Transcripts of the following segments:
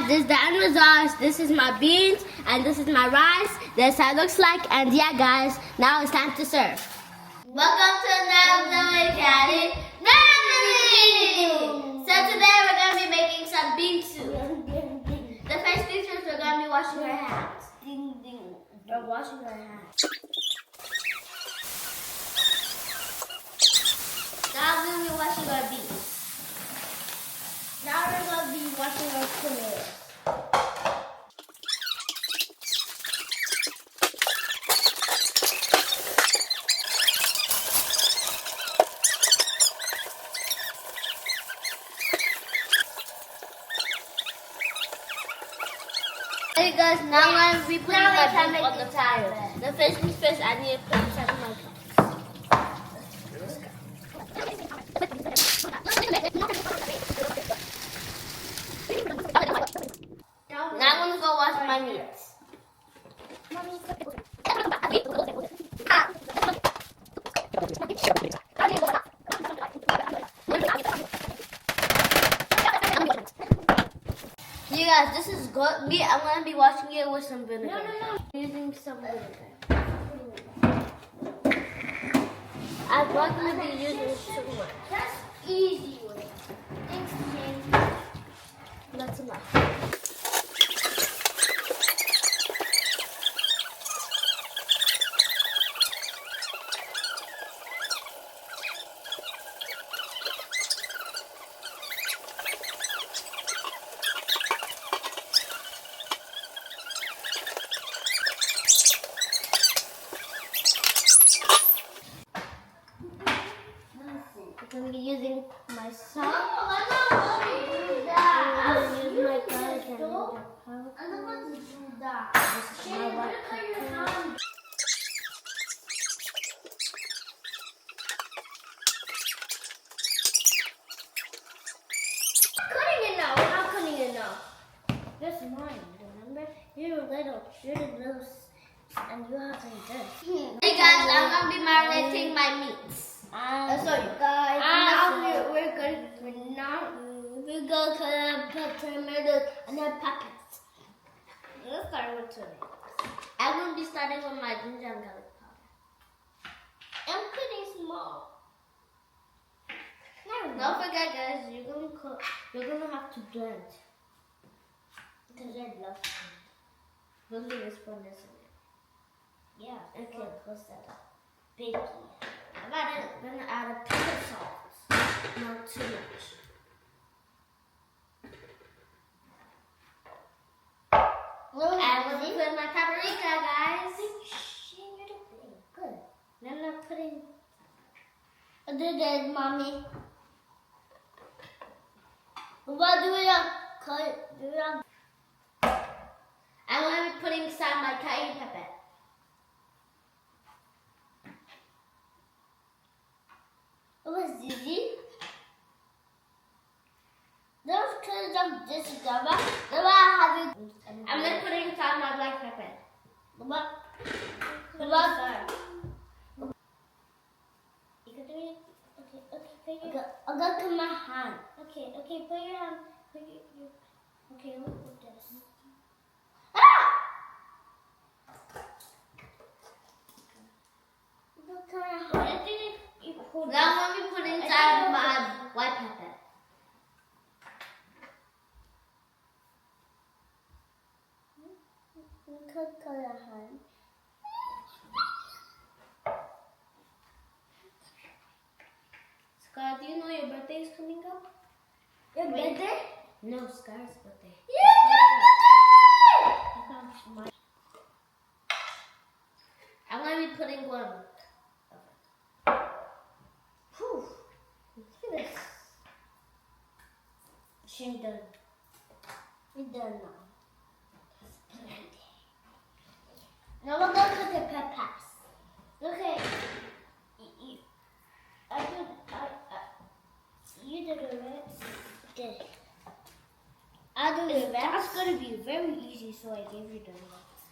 this is the end result. This is my beans and this is my rice. That's how it looks like. And yeah, guys, now it's time to serve. Welcome to another Caddy. So today we're gonna be making some bean soup. The first thing is we're gonna be washing our hands. Ding ding. We're washing our hands. Now we're gonna be washing our beans. Now we're gonna be washing our tomatoes. Hey guys, now I'm going to be putting my beans on the fire. The first things first, I need to put inside my cups. Now I'm going to go wash my meats. You guys, this is good meat. I'm going to be washing it with some vinegar. No. Using some vinegar. I'm going to be using some more. That's easy way. Thanks, James. That's enough. I'm going to be using my salt. I'm going to use my garlic and I'm going to do that. Cutting it now. We're not cutting it now. That's mine, remember? You're little, and you have some this. Hey guys, I'm going to be marinating my meats. Sorry guys, now we're going to put tomatoes and then peppers. Let's start with tomatoes. I'm going to be starting with my ginger and garlic powder. I'm cutting small. Don't forget guys, you're going to have to blend. Because I love it. Don't leave a spoon this in it. Yeah, okay, close that up. Baking. I'm going to add a pinch of salt. Not too much. And we're going to put my paprika, guys. Good. Then I'm putting... I did that, Mommy. What do we have? I'm going to be putting some my cayenne pepper. It was easy. Those kids of this together. I'm going to put in some my black pepper. You can do it. Okay. I'll go to my hand. Okay, put your hand. Okay, look at this. Now let me put inside my white pepper. Scar, do you know your birthday is coming up? Your birthday? No, Scar's birthday. I'm going to be putting one. Whew. Look at this. She's done. We're done now. Now we're going to put the peppers. Okay. You did it right. Did it. I'll do the rest. That's going to be very easy, so I gave you the rest.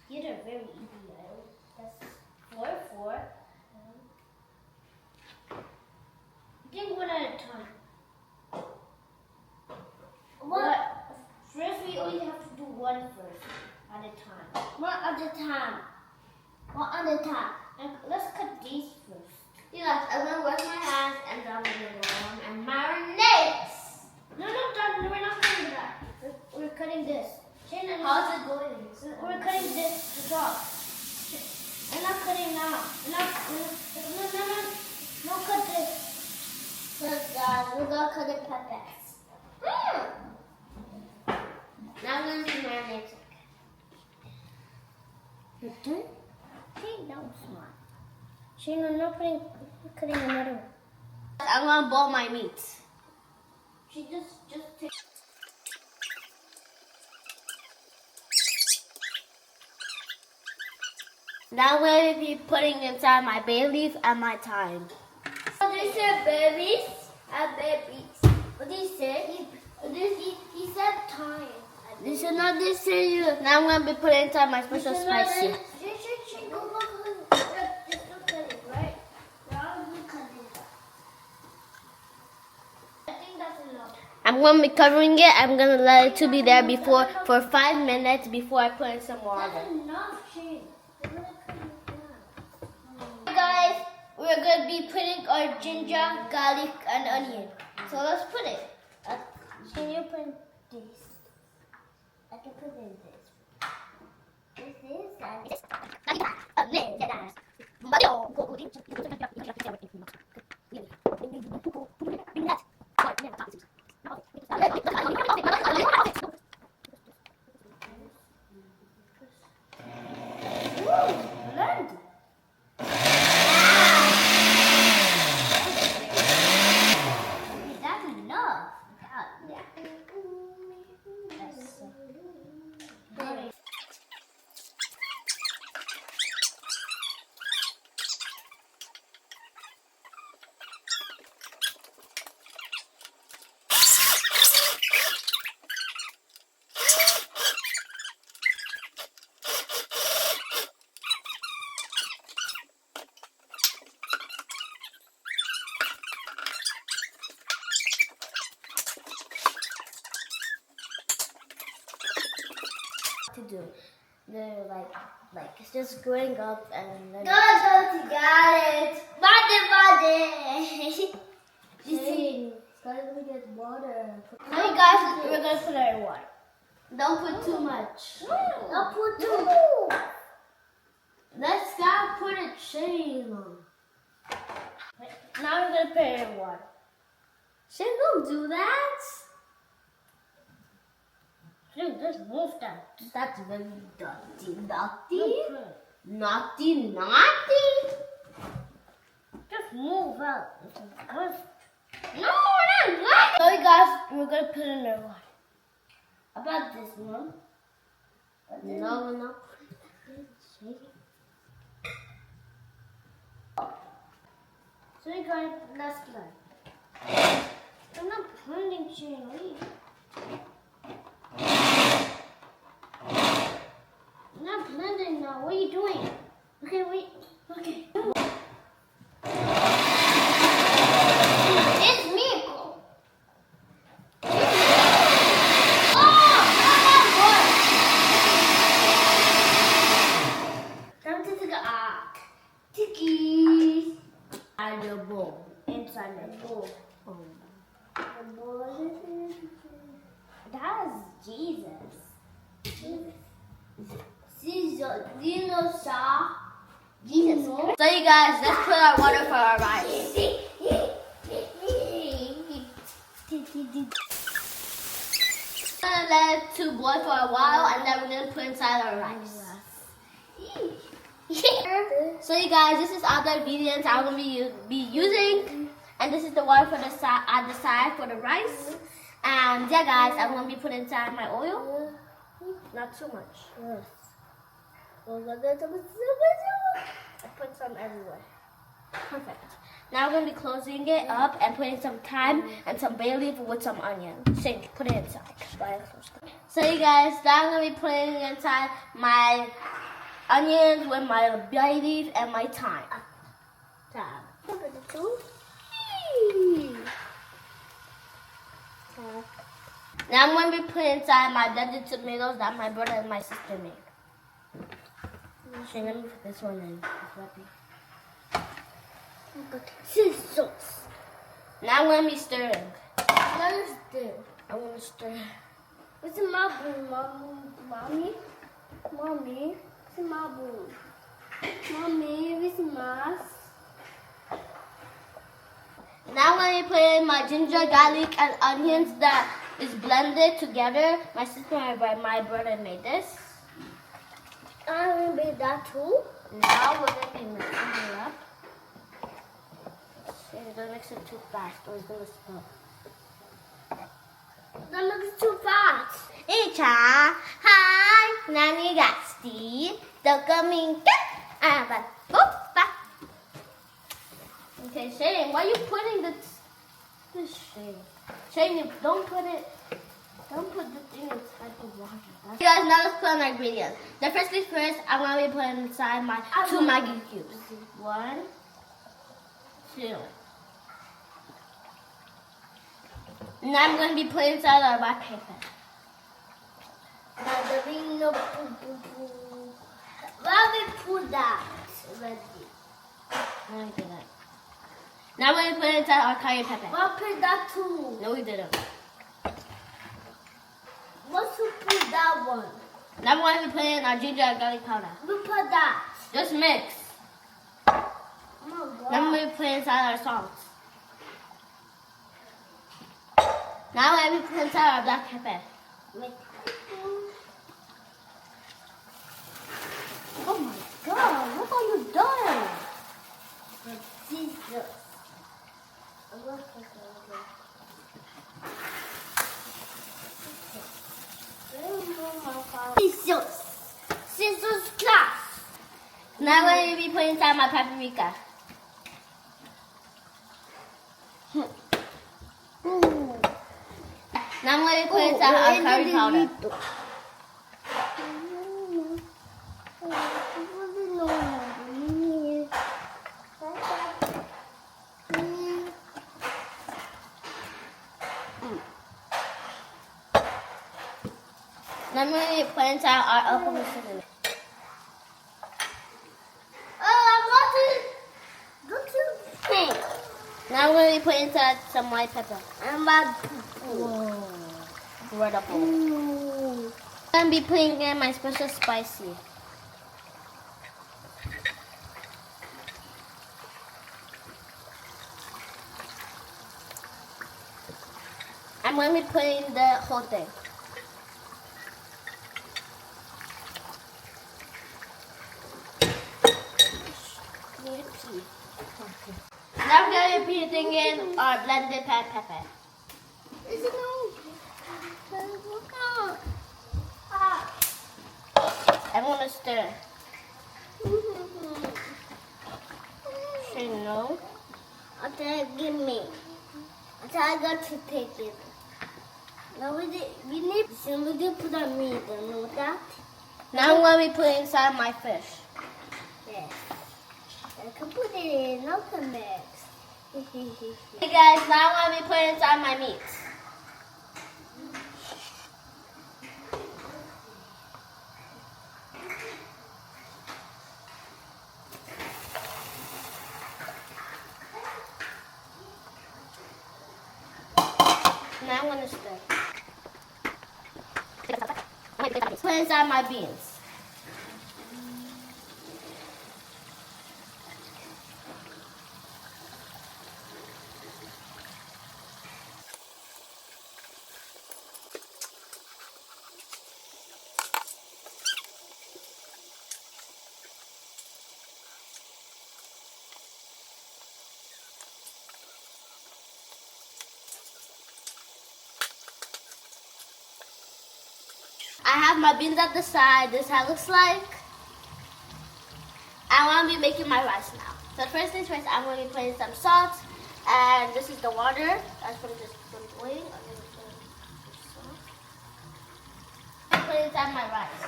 You did very easy, right? That's 4. I think one at a time. one first at a time. One at a time. One at a time. And let's cut these first. You guys, I'm gonna wash my hands and then I'm gonna go on and marinate. No, Dad, we're not cutting that. We're cutting this. How's it going? We're cutting this top. We're not cutting now. No, cut this. Look, guys, we're gonna cut it peppers. Now I'm gonna do marinating. Okay, that was smart. Shayna, no cutting another one. I'm gonna boil my meat. She just take. Now I'm going to be putting inside my bay leaf and my thyme. These are babies and babies. What did he say? He said thyme. This is not this to you. Now I'm going to be putting inside my special spicy. Just look at it, right? Now look at it. I think that's enough. I'm going to be covering it. I'm going to let it to be there for 5 minutes before I put in some water. That's enough, Shane. Guys, we're going to be putting our ginger, garlic, and onion. So let's put it. Can you put this? I can put in this. This to do. They're like it's just growing up and then you got it. Bade. You see, let me get water. Now you guys, we're gonna put it in water. Don't put too much. Don't put too much. Let's not put it shame. Now we're gonna put it in water. Shane, don't do that. Dude, just move that. That's very naughty. Just move out. No, not right. So you guys, we're gonna put in the water. About this one. No, we're not. So you guys, let's play. I'm not blending, Shane. I'm not blending now. What are you doing? Okay, wait. Okay. It's me. Time to take a tiki. And the bowl. Inside the bowl. The bowl. That is Jesus. Jesus. So you guys, let's put our water for our rice. We're gonna let it to boil for a while and then we're gonna put inside our rice. So you guys, this is all the ingredients I'm gonna be using, and this is the water for the side for the rice. And yeah, guys, I'm gonna be putting inside my oil. Not too much. Yes. I put some everywhere. Perfect. Now we're going to be closing it up and putting some thyme and some bay leaf with some onion. Shane, put it inside. So you guys, now I'm going to be putting inside my onions with my bay leaf and my thyme. Now I'm going to put inside my blended tomatoes that my brother and my sister made. Okay, let me put this one in. Scissors. Now I'm going to be stirring. Let us do. I want to stir. What's in my bowl, Mommy? Mommy, what's in my bowl? Mommy, what's in my? Now I'm going to put in my ginger, garlic, and onions that is blended together. My sister and my brother made this. I'm going to make that too. Now we're going to be mixing it up. Don't mix it too fast or it's going to spill. Don't mix it too fast. Icha, hi, Nani Gasti, the coming cat. Okay, Shane, why are you putting this Shane? Shane, don't put the thing inside the water. You guys, now let's put on our ingredients. The first thing first, I'm going to be putting inside my 2 Maggi cubes. 1, 2. Now I'm going to be putting inside our black pepper. Now there is no poo. Why we put that already? I don't get that. Now we're going to put it inside our cayenne pepper. We'll put that too. No, we didn't. Let's put that one. Now we're going to put in our ginger and garlic powder. We put that. Just mix. Oh my God. Now we're going to put inside our salt. Now we're going to put inside our black pepper. Oh my God, what are you doing? Jesus. Scissors class. Now we're going to be putting inside my paprika. Now I'm going to put inside our curry powder. Now I'm going to put inside our alcohol cinnamon. Now I'm going to put inside some white pepper. Whoa. Incredible. I'm going to be putting in my special spicy. I'm going to be putting the whole thing. Now we're going to be putting in our blended pepper. I'm going to stir. Say no. Okay, give me. Okay, I got to take it. Now we need to put on meat, you know that? Now I'm going to be putting inside my fish. Yes. I can put it in another mix. Hey guys, now I'm going to be putting inside my meat. Now I'm going to stir. Put inside my beans. I have my beans at the side. This is how it looks like. I want to be making my rice now. So first things first, I'm going to be putting some salt. And this is the water. That's going to just put away. I'm going to put some salt. And put it inside my rice.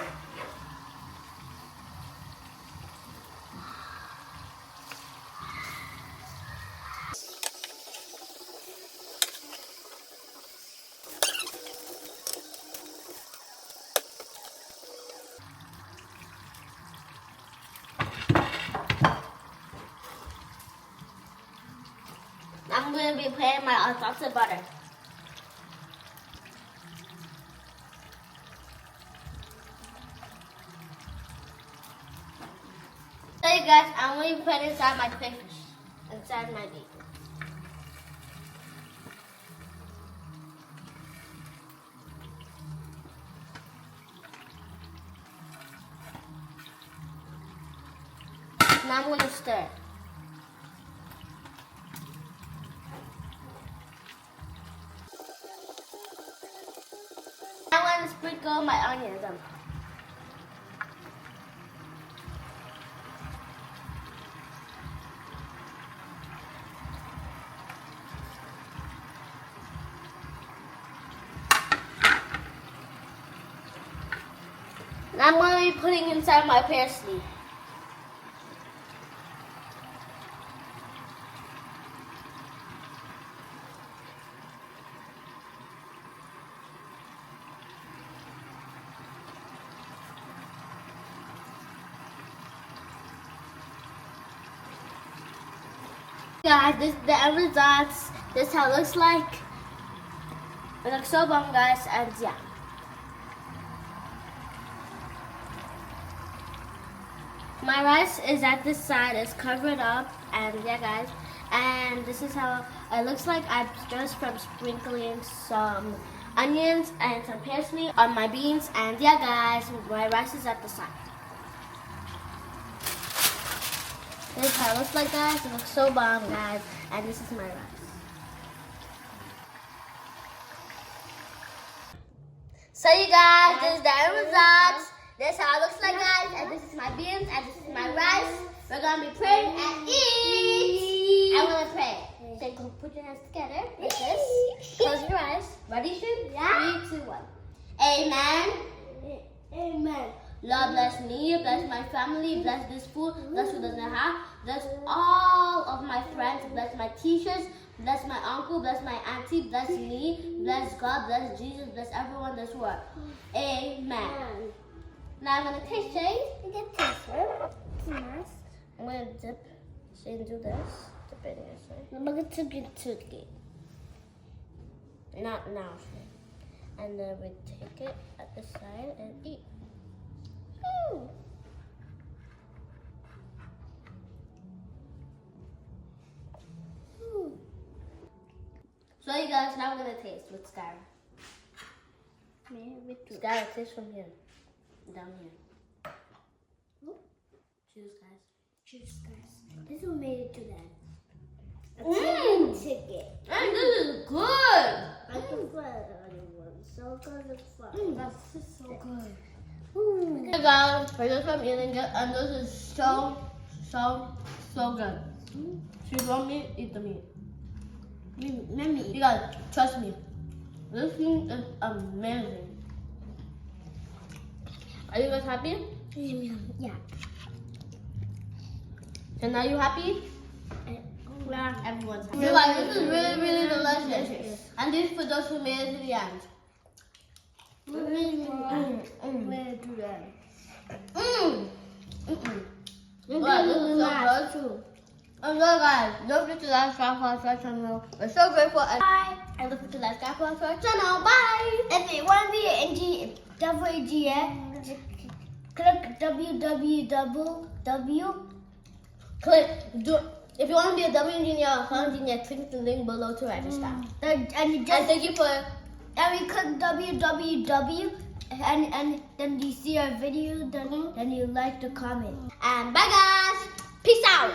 be putting my salsa butter. Hey guys, I'm going to put inside my fish, inside my bacon. Now I'm going to stir. Now I'm going to sprinkle my onions on. Now I'm going to be putting inside my parsley. Guys, this is the end results. This is how it looks like. It looks so bomb, guys, and yeah. My rice is at this side, it's covered up, and yeah guys, and this is how it looks like. I just from sprinkling some onions and some parsley on my beans, and yeah guys, my rice is at the side. This is how it looks like, guys. It looks so bomb, guys, and this is my rice. So you guys, this is the end results. This is how it looks like, guys, and this is my beans, and this is my rice. We're gonna be praying and eat. I'm gonna pray. So go put your hands together like this. Close your eyes. Ready, shoot? Yeah. 3, 2, 1. Amen. Amen. Lord, bless me, bless my family, bless this food, bless who doesn't have, bless all of my friends, bless my teachers, bless my uncle, bless my auntie, bless me, bless God, bless Jesus, bless everyone in this world. Amen. Now I'm going to taste Shane. You get taster. It's nice. I'm going to dip. Shane, do this. Dip it in your side. I'm going to dip your toothpick. Not now, Shane. And then we take it at the side and eat. Ooh. Ooh. So you guys, now we're going to taste with Skylar. Skylar, taste from here. Down here. Ooh. Cheers, guys. Cheers, guys. This one made it to that. A ticket. And this is good. I prefer the other one. So good and fun. That's just so good. Hey guys, I just am eating it, and this is so good. If you want meat, eat the meat. You guys, trust me. This thing is amazing. Are you guys happy? Yeah. And are you happy? Yeah. Everyone's happy. So guys, this is really delicious. And this is for those who made it to the end. And so guys, don't forget to like, subscribe to our channel. We're so grateful. Bye. And don't forget to like, subscribe to our channel. Bye. If you want to be in WGF, click www. If you want to be a W engineer or a engineer, click the link below to register. And thank you for. And we click www, and then you see our video, then you like the comment. And bye guys, peace out.